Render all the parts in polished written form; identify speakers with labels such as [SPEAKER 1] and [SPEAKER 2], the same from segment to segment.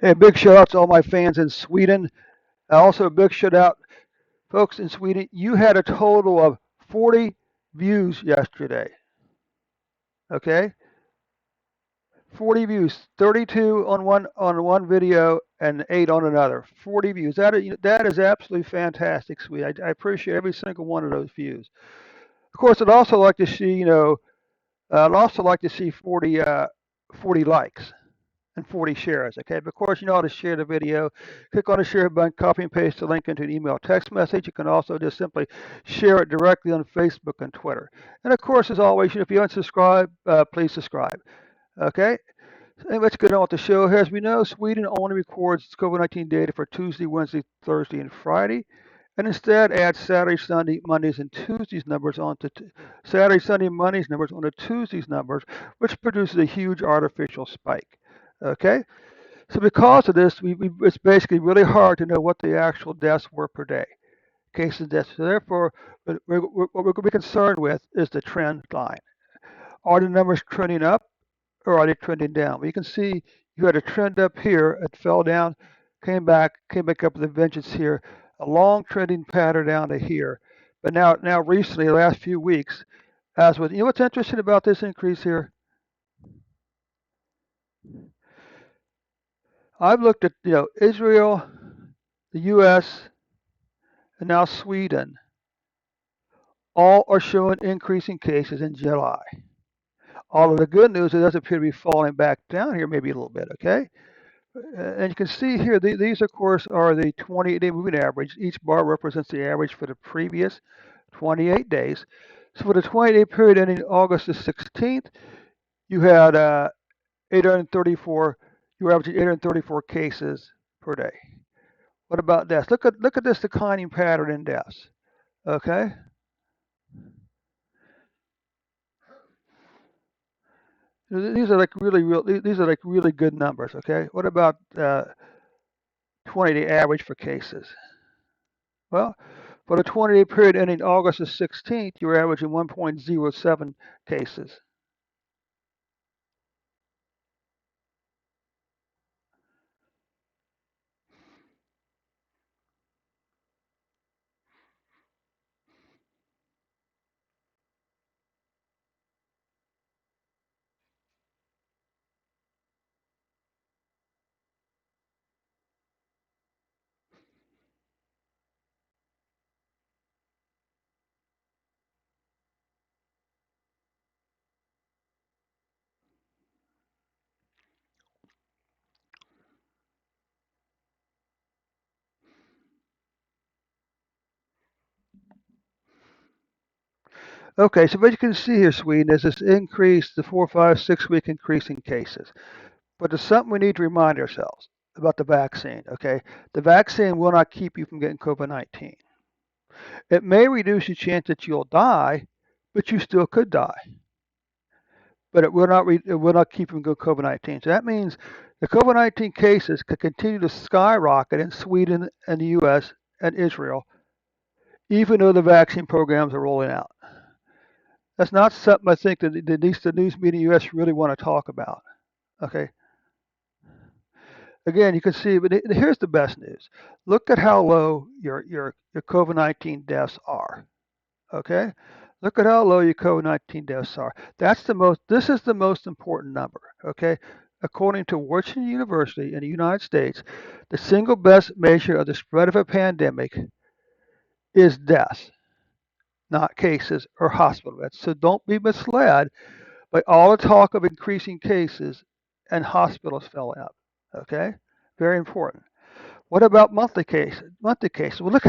[SPEAKER 1] Hey, big shout out to all my fans in Sweden. Also, a big shout out, folks in Sweden. You had a total of 40 views yesterday. Okay, 40 views, 32 on one video and 8 on another. 40 views. That is absolutely fantastic, Sweden. I appreciate every single one of those views. Of course, I'd also like to see, I'd also like to see 40 likes and 40 shares. Okay, but of course, you know how to share the video. Click on the share button, copy and paste the link into an email or text message. You can also just simply share it directly on Facebook and Twitter. And of course, as always, if you unsubscribe, please subscribe. Okay, and let's get on with the show. As we know, Sweden only records COVID-19 data for Tuesday, Wednesday, Thursday, and Friday, and instead adds Saturday, Sunday, Mondays, and Tuesdays numbers onto Saturday, Sunday, Mondays numbers onto Tuesdays numbers, which produces a huge artificial spike. Okay, so because of this, it's basically really hard to know what the actual deaths were per day, cases and deaths. So therefore, what we're going to be concerned with is the trend line. Are the numbers trending up or are they trending down? Well, you can see you had a trend up here, it fell down, came back up with a vengeance here, a long trending pattern down to here. But now recently, the last few weeks, as with, you know what's interesting about this increase here? I've looked at, Israel, the U.S., and now Sweden. All are showing increasing cases in July. All of the good news, it does appear to be falling back down here maybe a little bit, okay? And you can see here, these of course are the 28-day moving average. Each bar represents the average for the previous 28 days. So for the 28-day period ending August the 16th, you had 834, you were averaging 834 cases per day. What about deaths? Look at this declining pattern in deaths. Okay? These are like these are like really good numbers, okay? What about 20-day average for cases? Well, for the 20-day period ending August the 16th, you were averaging 1.07 cases. Okay, so what you can see here, Sweden, is this increase, the 4, 5, 6 week increase in cases. But there's something we need to remind ourselves about the vaccine, okay? The vaccine will not keep you from getting COVID-19. It may reduce the chance that you'll die, but you still could die. But it will not keep you from getting COVID-19. So that means the COVID-19 cases could continue to skyrocket in Sweden and the U.S. and Israel, even though the vaccine programs are rolling out. That's not something I think that at least the news media U.S. really want to talk about. Okay. Again, you can see, but here's the best news. Look at how low your COVID-19 deaths are. Okay. Look at how low your COVID-19 deaths are. This is the most important number. Okay. According to Washington University in the United States, the single best measure of the spread of a pandemic is deaths, not cases or hospital beds. So don't be misled by all the talk of increasing cases and hospitals filling up. Okay, very important. What about monthly cases? Monthly cases. Well, look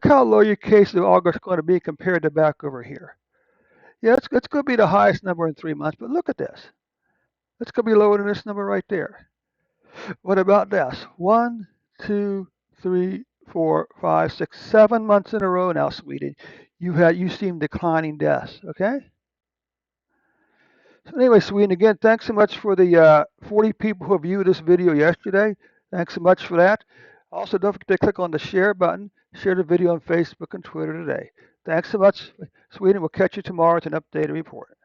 [SPEAKER 1] how low your cases in August are going to be compared to back over here. Yeah, it's going to be the highest number in 3 months, but look at this. It's going to be lower than this number right there. What about this? 1, 2, 3, 4, 5, 6, 7 months in a row now, Sweden. You've seen declining deaths. Okay. So anyway, Sweden, again, thanks so much for the 40 people who viewed this video yesterday. Thanks so much for that. Also, don't forget to click on the share button. Share the video on Facebook and Twitter today. Thanks so much, Sweden. We'll catch you tomorrow with an updated report.